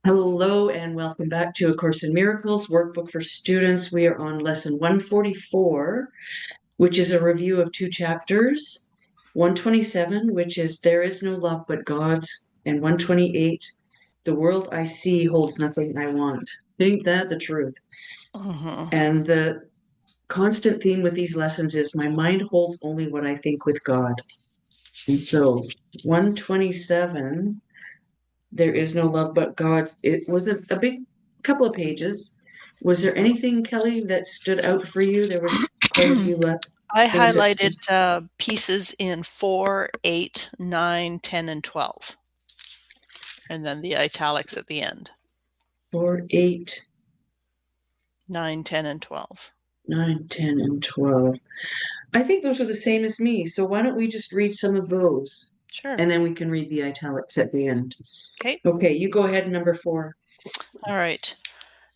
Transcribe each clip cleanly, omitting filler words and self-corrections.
Hello and welcome back to A Course in Miracles workbook for students. We are on lesson 144, which is a review of two chapters. 127, which is There is no love but God's, and 128, The world I see holds nothing I want. Ain't that the truth? Mhm. And the constant theme with these lessons is my mind holds only what I think with God. And so 127, There is no love but God. It was a big couple of pages. Was there anything, Kelly, that stood out for you? There was quite a few left I things that highlighted stood. pieces in 4, 8, 9, 10, and 12, and then the italics at the end. 4, 8, 9, 10, and 12. 9, 10, and 12. I think those are the same as me. So why don't we just read some of those Sure. and then we can read the italics at the end. Okay. Okay, you go ahead, number 4. All right.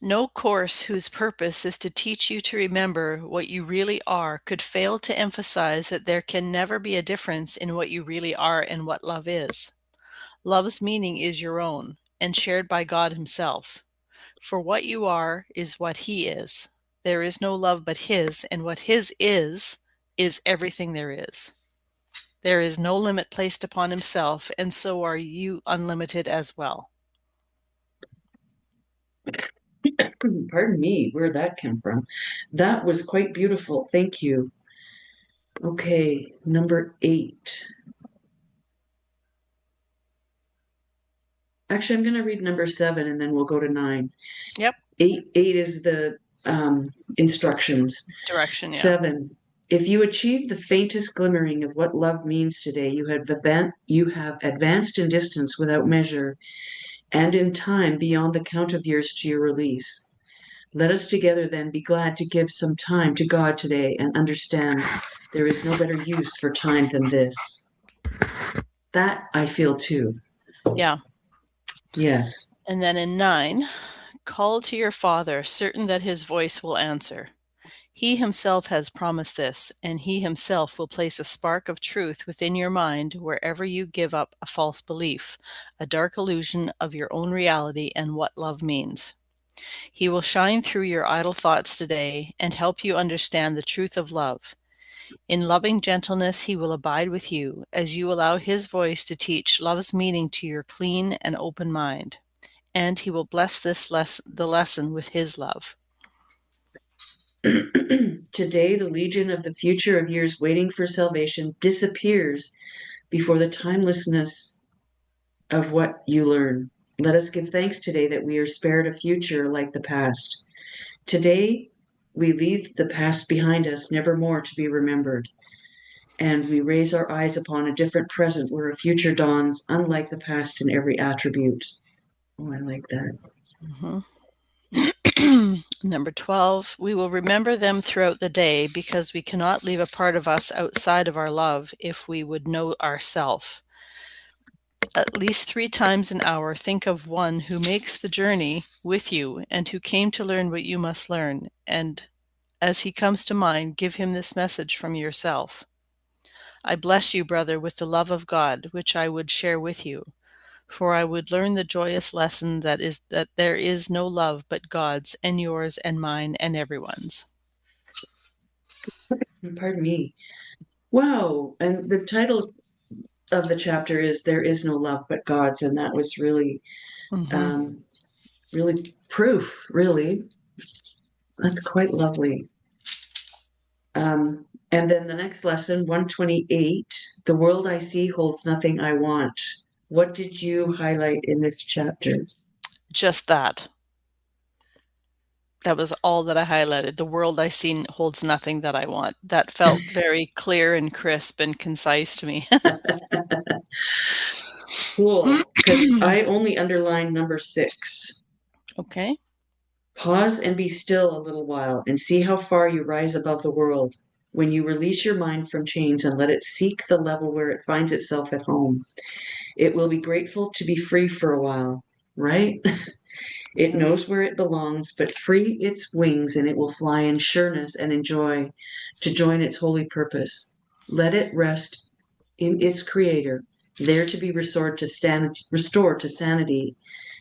No course whose purpose is to teach you to remember what you really are could fail to emphasize that there can never be a difference in what you really are and what love is. Love's meaning is your own and shared by God Himself. For what you are is what He is. There is no love but His, and what His is everything there is. There is no limit placed upon Himself, and so are you unlimited as well. Pardon me, where'd that come from? That was quite beautiful. Thank you. Okay, number 8. Actually, I'm going to read number 7 and then we'll go to 9. Yep, Eight is the instructions. direction, yeah. 7. If you achieve the faintest glimmering of what love means today, you have advanced in distance without measure and in time beyond the count of years to your release. Let us together then be glad to give some time to God today and understand there is no better use for time than this. That I feel too. Yeah. Yes. And then in 9, call to your Father, certain that His voice will answer. He Himself has promised this, and He Himself will place a spark of truth within your mind wherever you give up a false belief, a dark illusion of your own reality and what love means. He will shine through your idle thoughts today and help you understand the truth of love. In loving gentleness, He will abide with you as you allow His voice to teach love's meaning to your clean and open mind. And He will bless the lesson with His love. Today, the legion of the future of years waiting for salvation disappears before the timelessness of what you learn. Let us give thanks today that we are spared a future like the past. Today, we leave the past behind us, never more to be remembered. And we raise our eyes upon a different present where a future dawns, unlike the past in every attribute. Oh, I like that. Mhm. Number 12, we will remember them throughout the day because we cannot leave a part of us outside of our love if we would know ourself. At least 3 times an hour, think of one who makes the journey with you and who came to learn what you must learn. And as he comes to mind, give him this message from yourself. I bless you, brother, with the love of God, which I would share with you. For I would learn the joyous lesson that there is no love but God's and yours and mine and everyone's. Pardon me. Wow. And the title of the chapter is There is no love but God's. And that was really, Mm-hmm. um, really proof, really. That's quite lovely. And then the next lesson, 128, The world I see holds nothing I want. What did you highlight in this chapter? Just that. That was all that I highlighted. The world I see holds nothing that I want. That felt very clear and crisp and concise to me. Cool, because I only underlined number 6. Okay. Pause and be still a little while and see how far you rise above the world. When you release your mind from chains and let it seek the level where it finds itself at home, it will be grateful to be free for a while, right? It Yeah. knows where it belongs, but free its wings and it will fly in sureness and in joy to join its holy purpose. Let it rest in its creator there to be restored to sanity,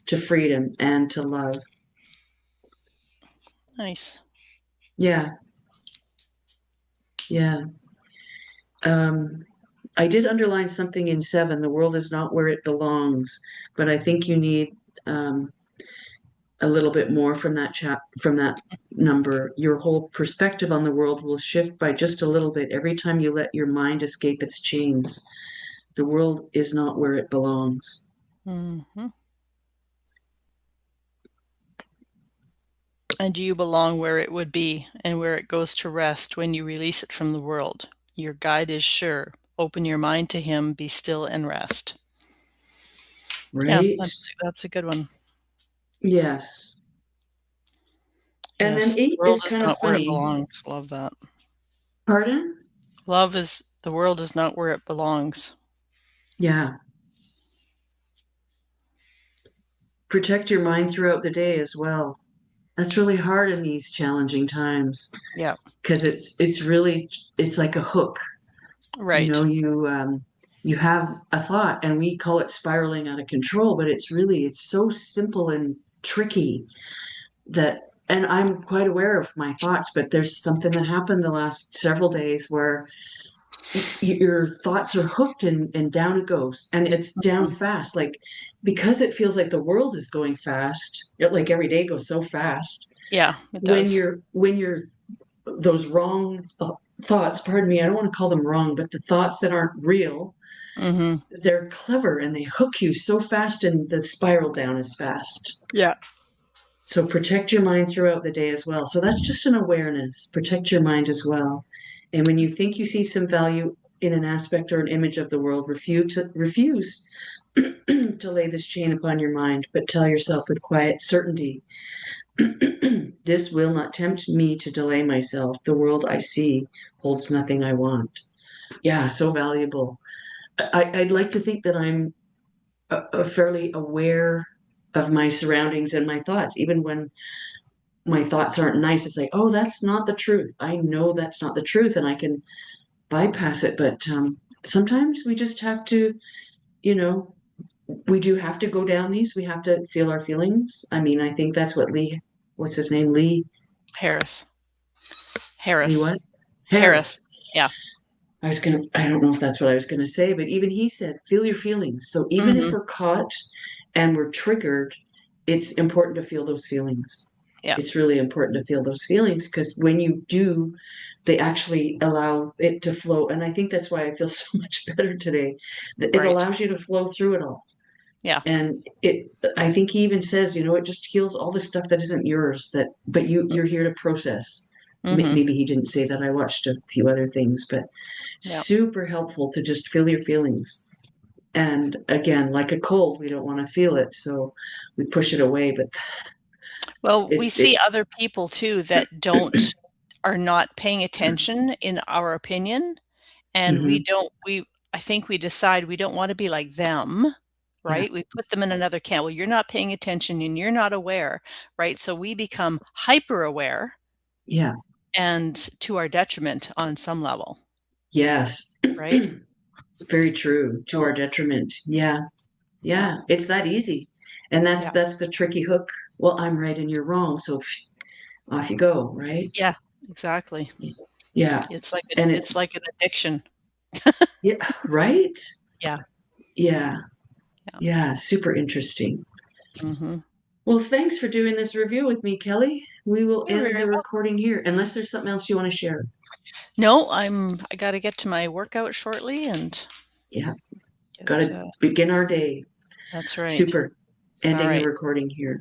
to freedom, and to love. Nice. Yeah, yeah. Um, I did underline something in 7. The world is not where it belongs, but I think you need um, a little bit more from that number. Your whole perspective on the world will shift by just a little bit every time you let your mind escape its chains. The world is not where it belongs. Mm-hmm. And you belong where it would be and where it goes to rest when you release it from the world. Your guide is sure. Open your mind to him, be still and rest. Yeah, Right? that's a good one. Yes. And then Yes, the 8 world is is kind of not where it funny. belongs. Love that. Pardon? Love is the world is not where it belongs. Yeah. Protect your mind throughout the day as well. That's really hard in these challenging times Yeah, because it's like a hook. You right. know, you have a thought and we call it spiraling out of control, but it's so simple and tricky that, and I'm quite aware of my thoughts, but there's something that happened the last several days where your thoughts are hooked and down it goes, and it's down Mhm. fast, like because it feels like the world is going fast, like every day goes so fast. Yeah, it when does. you're when you're those wrong thoughts, pardon me, I don't want to call them wrong, but the thoughts that aren't real, Mm-hmm. they're clever and they hook you so fast and the spiral down is fast. Yeah. So protect your mind throughout the day as well. So that's just an awareness. Protect your mind as well. And when you think you see some value in an aspect or an image of the world, refuse to lay this chain upon your mind, but tell yourself with quiet certainty, this will not tempt me to delay myself. The world I see holds nothing I want. Yeah, so valuable. I'd like to think that I'm a fairly aware of my surroundings and my thoughts, even when my thoughts aren't nice. It's like, oh, that's not the truth. I know that's not the truth, and I can bypass it. But sometimes we just have to, you know, we do have to go down these. We have to feel our feelings. I mean, I think that's what what's his name? Harris. Lee Harris. what? Harris. Harris. Yeah. I don't know if that's what I was gonna say, but even he said, feel your feelings. So even if Mm-hmm. we're caught and we're triggered, it's important to feel those feelings. Yeah. It's really important to feel those feelings because when you do, they actually allow it to flow. And I think that's why I feel so much better today. It Right. allows you to flow through it all. Yeah. And I think he even says, it just heals all the stuff that isn't yours, but you're here to process. Mm-hmm. Maybe he didn't say that. I watched a few other things, but Yeah. super helpful to just feel your feelings. And again, like a cold, we don't want to feel it, so we push it away. But Well, we see it other people too that are not paying attention in our opinion, and mhm, I think we decide we don't want to be like them, yeah, right? We put them in another camp. Well, you're not paying attention and you're not aware, right? So we become hyper aware yeah, and to our detriment on some level, yes, right? very true. To our So, detriment. Yeah, yeah. yeah, it's that easy, and that's Yeah. that's the tricky hook. Well, I'm right and you're wrong, so off you go, right? Yeah, exactly. Yeah, and It's like an addiction. yeah, right? Yeah. Yeah, Yeah. yeah, super interesting. Mhm. Well, thanks for doing this review with me, Kelly. We will You're end very the welcome. recording here, unless there's something else you want to share. No, I got to get to my workout shortly and Yeah, got get to begin our day. that's right. Super. All Ending the right. recording here.